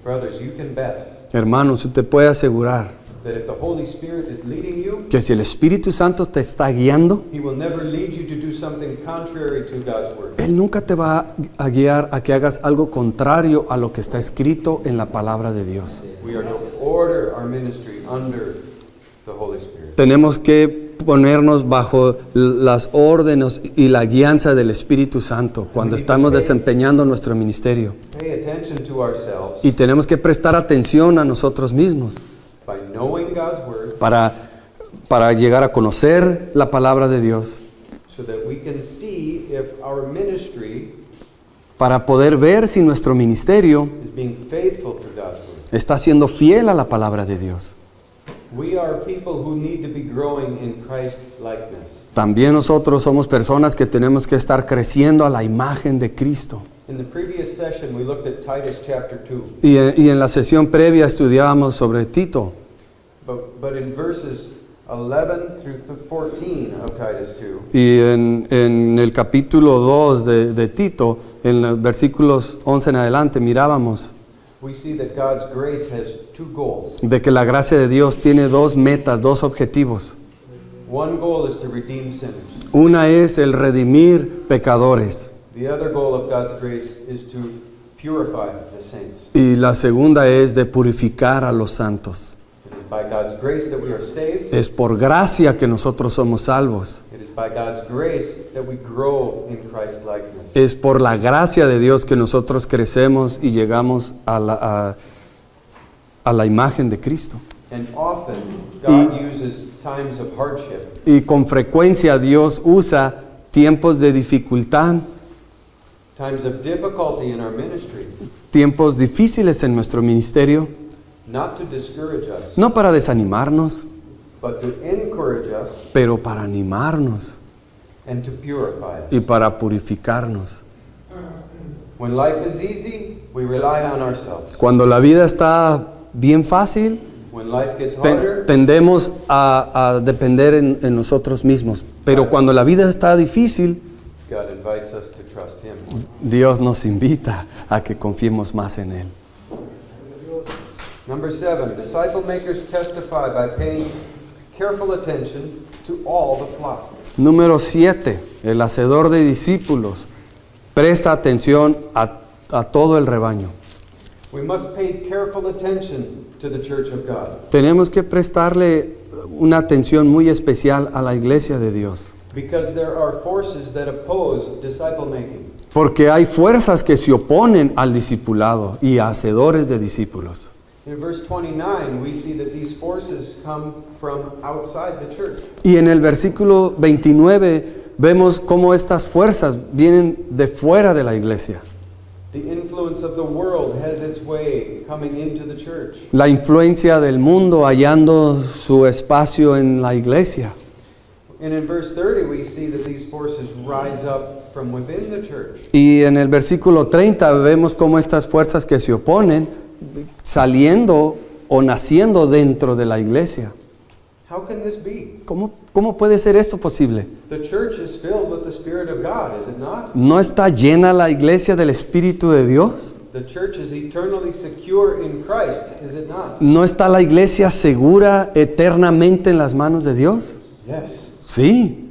Brothers, you can bet Hermanos, usted puede asegurar that if the Holy Spirit is leading you, que si el Espíritu Santo te está guiando, he will never lead you to do something contrary to God's word. Él nunca te va a guiar a que hagas algo contrario a lo que está escrito en la palabra de Dios. We are to order our ministry under the Holy Spirit. Tenemos que ponernos bajo las órdenes y la guianza del Espíritu Santo cuando estamos desempeñando nuestro ministerio. Pay attention to ourselves Y tenemos que prestar atención a nosotros mismos by knowing God's word para llegar a conocer la palabra de Dios, so that we can see if our ministry para poder ver si nuestro ministerio is being faithful to God's word. está siendo fiel a la palabra de Dios. We are people who need to be growing in Christ likeness. También nosotros somos personas que tenemos que estar creciendo a la imagen de Cristo. In the previous session, we looked at Titus chapter 2. Y en la sesión previa estudiábamos sobre Tito. But in verses 11 through 14 of Titus 2, Y en el capítulo 2 de Tito, en los versículos 11 en adelante, mirábamos we see that God's grace has two goals. de que la gracia de Dios tiene dos metas, dos objetivos. One goal is to redeem sinners. Una es el redimir pecadores The other goal of God's grace is to purify the saints. y la segunda es de purificar a los santos. It is by God's grace that we are saved. Es por gracia que nosotros somos salvos. It is by God's grace that we grow in Christ likeness. Es por la gracia de Dios que nosotros crecemos y llegamos a la imagen de Cristo. And often God uses times of hardship Y con frecuencia Dios usa tiempos de dificultad, times of difficulty in our ministry, tiempos difíciles en nuestro ministerio, not to discourage us, no para desanimarnos, but to encourage us pero para animarnos and to purify y us. para purificarnos. When life is easy, we rely on ourselves. Cuando la vida está bien fácil, When life gets harder, tendemos a depender en nosotros mismos. Pero cuando la vida está difícil, God invites us to trust Him. Dios nos invita a que confiemos más en Él. Number 7, disciple makers testify by paying careful attention to all the flock. Número 7, el hacedor de discípulos presta atención a todo el rebaño. We must pay careful attention to the church of God Tenemos que prestarle una atención muy especial a la iglesia de Dios, because there are forces that oppose disciple making. porque hay fuerzas que se oponen al discipulado y a hacedores de discípulos. In verse 29, we see that these forces come from outside the church. Y en el versículo 29 vemos cómo estas fuerzas vienen de fuera de la iglesia. The influence of the world has its way coming into the church. La influencia del mundo hallando su espacio en la iglesia. And in verse 30, we see that these forces rise up from within the church. Y en el versículo 30 vemos cómo estas fuerzas que se oponen saliendo o naciendo dentro de la iglesia. How can this be? ¿Cómo puede ser esto posible? The church is filled with the Spirit of God, is it not? ¿No está llena la iglesia del Espíritu de Dios? The church is eternally secure in Christ, is it not? ¿No está la iglesia segura eternamente en las manos de Dios? Yes. Sí,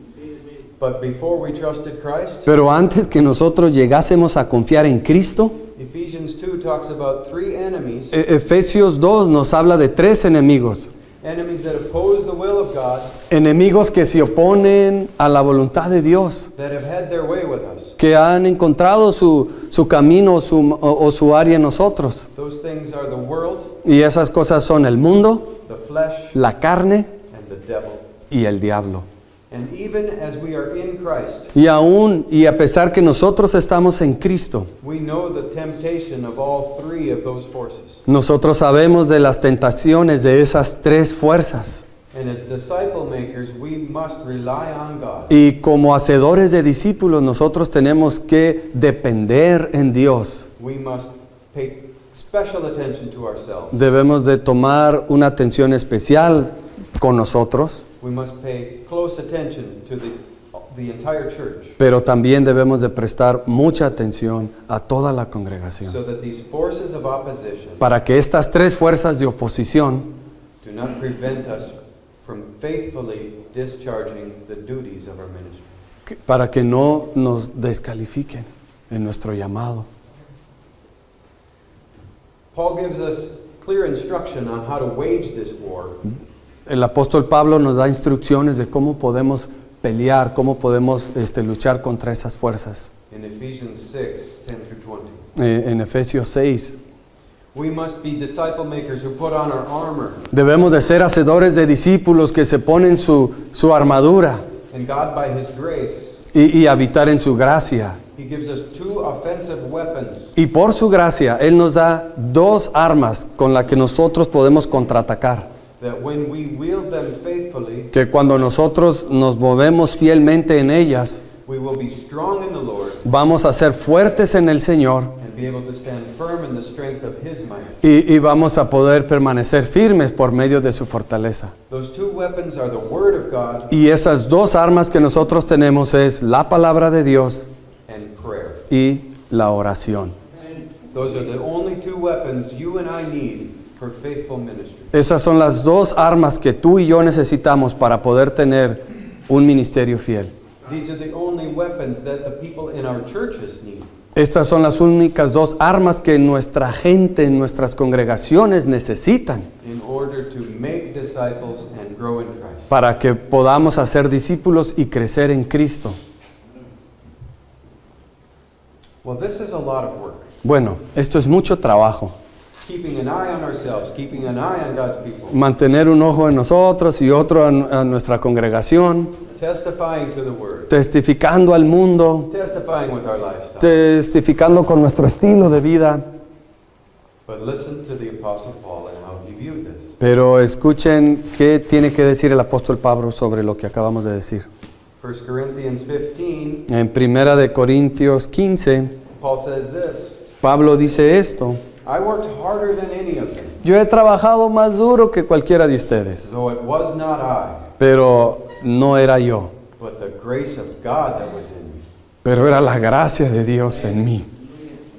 But before we trusted Christ, pero antes que nosotros llegásemos a confiar en Cristo, Ephesians 2 talks about three enemies, Efesios 2 nos habla de 3 enemigos. enemies that oppose the will of God, Enemigos que se oponen a la voluntad de Dios, that have had their way with us. que han encontrado su camino o su área en nosotros. Those things are the world, Y esas cosas son el mundo, the flesh, la carne and the devil. y el diablo. And even as we are in Christ, Y a pesar que nosotros estamos en Cristo, we know the temptation of all three of those forces. nosotros sabemos de las tentaciones de esas 3 fuerzas. And as disciple makers, we must rely on God. Y como hacedores de discípulos, nosotros tenemos que depender en Dios. we must pay special attention to ourselves. Debemos de tomar una atención especial con nosotros, We must pay close attention to the entire church, pero también debemos de prestar mucha atención a toda la congregación, so that these forces of opposition para que estas tres fuerzas de oposición do not prevent us from faithfully discharging the duties of our ministry. para que no nos descalifiquen en nuestro llamado. Paul gives us clear instruction on how to wage this war. El apóstol Pablo nos da instrucciones de cómo podemos pelear, cómo podemos luchar contra esas fuerzas. In Ephesians 6, 10 through 20. En Efesios 6, We must be disciple makers who put on our armor. debemos de ser hacedores de discípulos que se ponen su armadura And God, by His grace, y habitar en su gracia. He gives us two offensive weapons Y por su gracia, Él nos da dos armas con las que nosotros podemos contraatacar. that when we wield them faithfully, Que cuando nosotros nos movemos fielmente en ellas, we will be strong in the Lord vamos a ser fuertes en el Señor and be able to stand firm in the strength of His might. y vamos a poder permanecer firmes por medio de su fortaleza. Those two weapons are the Word of God Y esas dos armas que nosotros tenemos es la palabra de Dios and prayer. y la oración. Those are the only two weapons you and I need for faithful ministry. Esas son las dos armas que tú y yo necesitamos para poder tener un ministerio fiel. These are the only weapons that the people in our churches need. Estas son las únicas dos armas que nuestra gente, nuestras congregaciones necesitan In order to make disciples and grow in Christ. para que podamos hacer discípulos y crecer en Cristo. Well, this is a lot of work. Bueno, esto es mucho trabajo. Keeping an eye on ourselves, keeping an eye on God's people, Mantener un ojo en nosotros y otro en nuestra congregación, testifying to the Word, testificando al mundo, testifying with our lifestyle. testificando con nuestro estilo de vida. But listen to the Apostle Paul and how he viewed this. Pero escuchen qué tiene que decir el apóstol Pablo sobre lo que acabamos de decir. 1 Corinthians 15, En Primera de Corintios 15, Paul says this, Pablo dice esto: I worked harder than any of them, yo he trabajado más duro que cualquiera de ustedes, though it was not I, pero no era yo, but the grace of God that was in me. pero era la gracia de Dios en mí.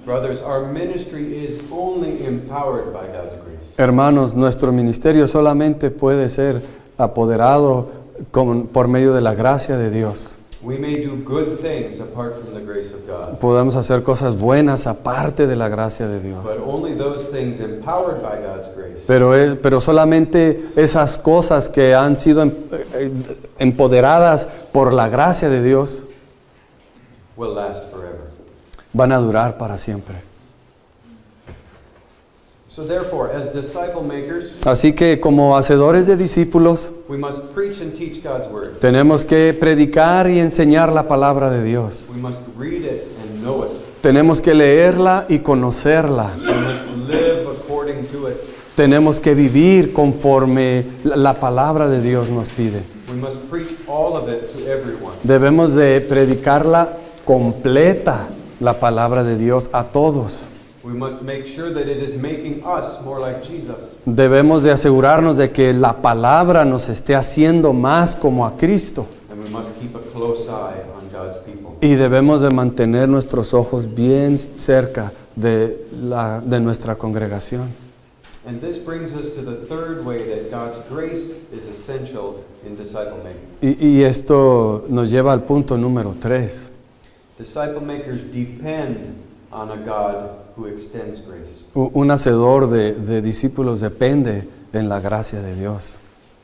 Brothers, our ministry is only empowered by God's grace. Hermanos, nuestro ministerio solamente puede ser apoderado por medio de la gracia de Dios. We may do good things apart from the grace of God, Podemos hacer cosas buenas aparte de la gracia de Dios. but only those things empowered by God's grace Pero solamente esas cosas que han sido empoderadas por la gracia de Dios will last forever. van a durar para siempre. So therefore, as disciple makers, Así que como hacedores de discípulos, we must preach and teach God's word. tenemos que predicar y enseñar la palabra de Dios. We must read it and know it. Tenemos que leerla y conocerla. We must live according to it. Tenemos que vivir conforme la palabra de Dios nos pide. We must preach all of it to everyone. Debemos de predicarla completa, la palabra de Dios, a todos. We must make sure that it is making us more like Jesus. Debemos de asegurarnos de que la palabra nos esté haciendo más como a Cristo. And we must keep a close eye on God's people. Y debemos de mantener nuestros ojos bien cerca de nuestra congregación. And this brings us to the third way that God's grace is essential in disciple making. Y esto nos lleva al punto número 3. Disciple makers depend on a God who extends grace. Un hacedor de discípulos depende en la gracia de Dios.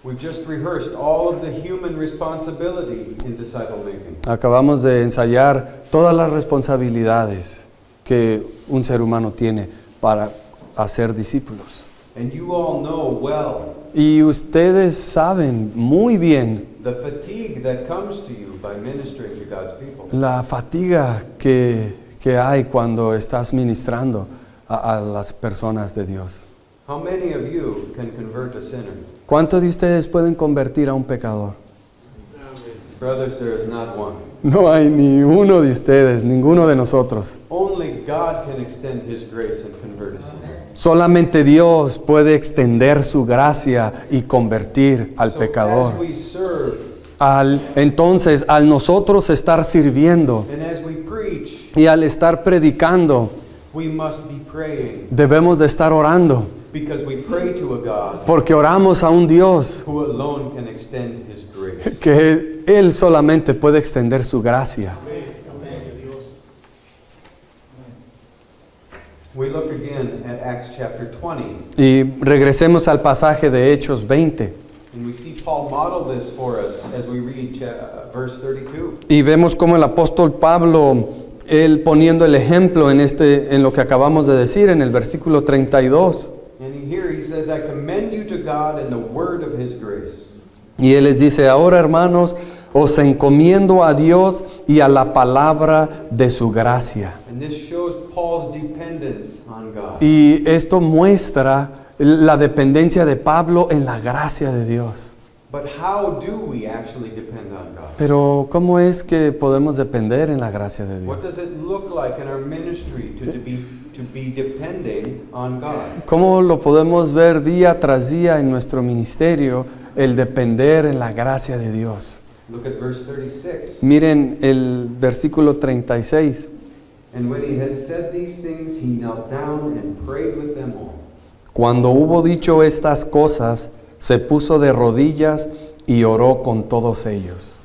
We've just rehearsed all of the human responsibility in disciple making. Acabamos de ensayar todas las responsabilidades que un ser humano tiene para hacer discípulos. And you all know well Y ustedes saben muy bien the fatigue that comes to you by ministering to God's people. la fatiga que hay cuando estás ministrando a las personas de Dios. How many of you can convert a sinner? ¿Cuántos de ustedes pueden convertir a un pecador? Brothers, there is not one. No hay ni uno de ustedes, ninguno de nosotros. Only God can extend His grace and convert a sinner. Solamente Dios puede extender su gracia y convertir al So pecador. as we serve Entonces, al nosotros estar sirviendo and as we preach, y al estar predicando, we must be praying debemos de estar orando, because we pray to a God porque oramos a un Dios who alone can extend His grace. que Él solamente puede extender su gracia. We look again at Acts chapter 20, Y regresemos al pasaje de Hechos 20 and we see Paul model this for us as we read verse 32. y vemos cómo el apóstol Pablo, él poniendo el ejemplo en lo que acabamos de decir en el versículo 32. And here he says, I commend you to God and the word of His grace. Y él les dice, ahora hermanos, os encomiendo a Dios y a la palabra de su gracia. And this shows Paul's dependence on God. Y esto muestra la dependencia de Pablo en la gracia de Dios. But how do we actually depend on God? Pero ¿cómo es que podemos depender en la gracia de What Dios? does it look like in our ministry to be depending on God? ¿Cómo lo podemos ver día tras día en nuestro ministerio, el depender en la gracia de Dios? Look at verse 36. Miren el versículo 36. And when he had said these things, he knelt down and prayed with them all. Cuando hubo dicho estas cosas, se puso de rodillas y oró con todos ellos.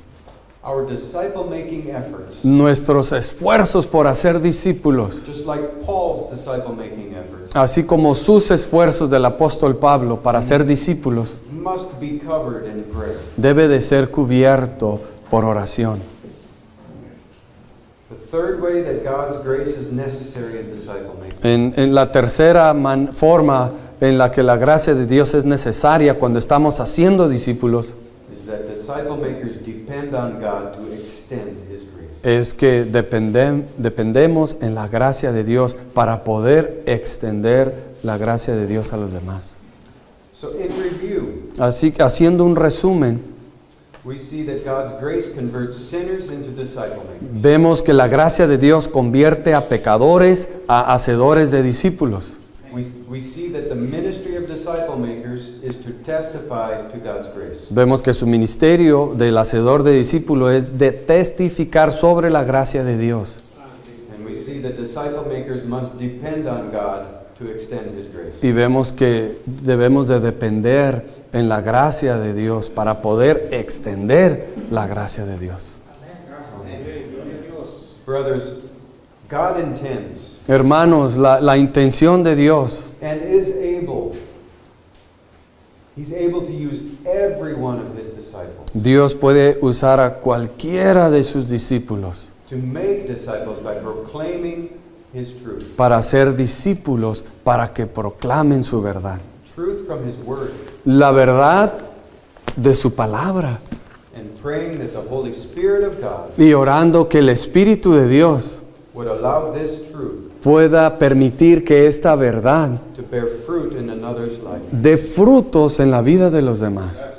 Our disciple-making efforts, Nuestros esfuerzos por hacer discípulos, just like Paul's disciple-making efforts, así como sus esfuerzos del apóstol Pablo para ser discípulos, must be covered in prayer. debe de ser cubierto por oración. The third way that God's grace is necessary in disciple-making En la tercera forma en la que la gracia de Dios es necesaria cuando estamos haciendo discípulos, is that disciple-makers depend on God to extend His grace. es que dependemos en la gracia de Dios para poder extender la gracia de Dios a los demás. So in review, Así que haciendo un resumen, we see that God's grace converts sinners into disciple-makers. vemos que la gracia de Dios convierte a pecadores a hacedores de discípulos. We see that the ministry of disciple-makers is to testify to God's grace. Vemos que su ministerio del hacedor de discípulos es de testificar sobre la gracia de Dios. And we see that disciple-makers must depend on God to extend His grace. Y vemos que debemos de depender en la gracia de Dios para poder extender la gracia de Dios. Brothers, God intends Hermanos, la intención de Dios and is able, He's able to use every one of His disciples Dios puede usar a cualquiera de sus discípulos to make disciples by proclaiming His truth. para ser discípulos, para que proclamen su verdad. Truth from His Word, La verdad de su palabra. and praying that the Holy Spirit of God Y orando que el Espíritu de Dios would allow this truth pueda permitir que esta verdad to bear fruit in another's life. dé frutos en la vida de los demás.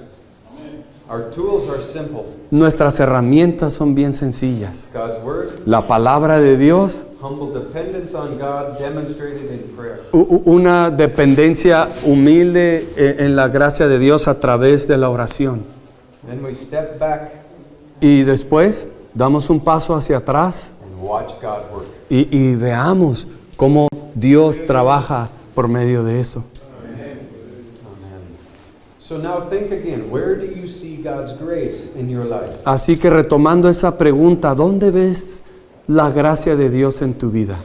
Our tools are simple. Nuestras herramientas son bien sencillas. God's Word, La palabra de Dios, humble dependence on God demonstrated in prayer. una dependencia humilde en la gracia de Dios a través de la oración. Then we step back Y después damos un paso hacia atrás and watch God work. y veamos cómo Dios trabaja por medio de eso. Amen. So now think again, where do you see God's grace in your life? Así que retomando esa pregunta, ¿dónde ves la gracia de Dios en tu vida?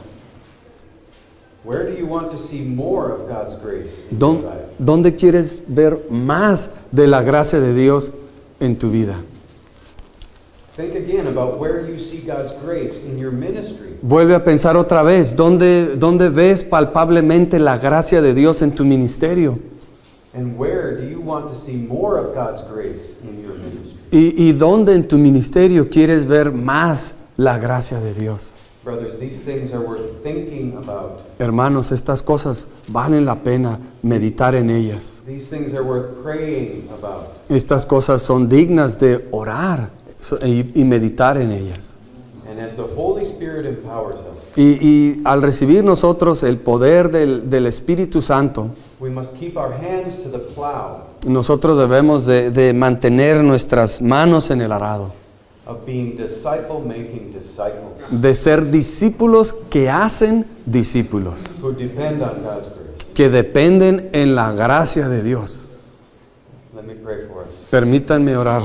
Where do you want to see more of God's grace in your life? ¿Dónde quieres ver más de la gracia de Dios en tu vida? Think again about where you see God's grace in your ministry. Vuelve a pensar otra vez, ¿dónde ves palpablemente la gracia de Dios en tu ministerio? And where do you want to see more of God's grace in your ministry? ¿Y dónde en tu ministerio quieres ver más la gracia de Dios? Brothers, these things are worth thinking about. Hermanos, estas cosas valen la pena meditar en ellas. These things are worth praying about. Estas cosas son dignas de orar y meditar en ellas. And as the Holy Spirit empowers us, Y al recibir nosotros el poder del Espíritu Santo, we must keep our hands to the plow nosotros debemos de mantener nuestras manos en el arado, of being disciple-making disciples de ser discípulos que hacen discípulos, who depend on God's grace. que dependen en la gracia de Dios. Let me pray for us. Permítanme orar.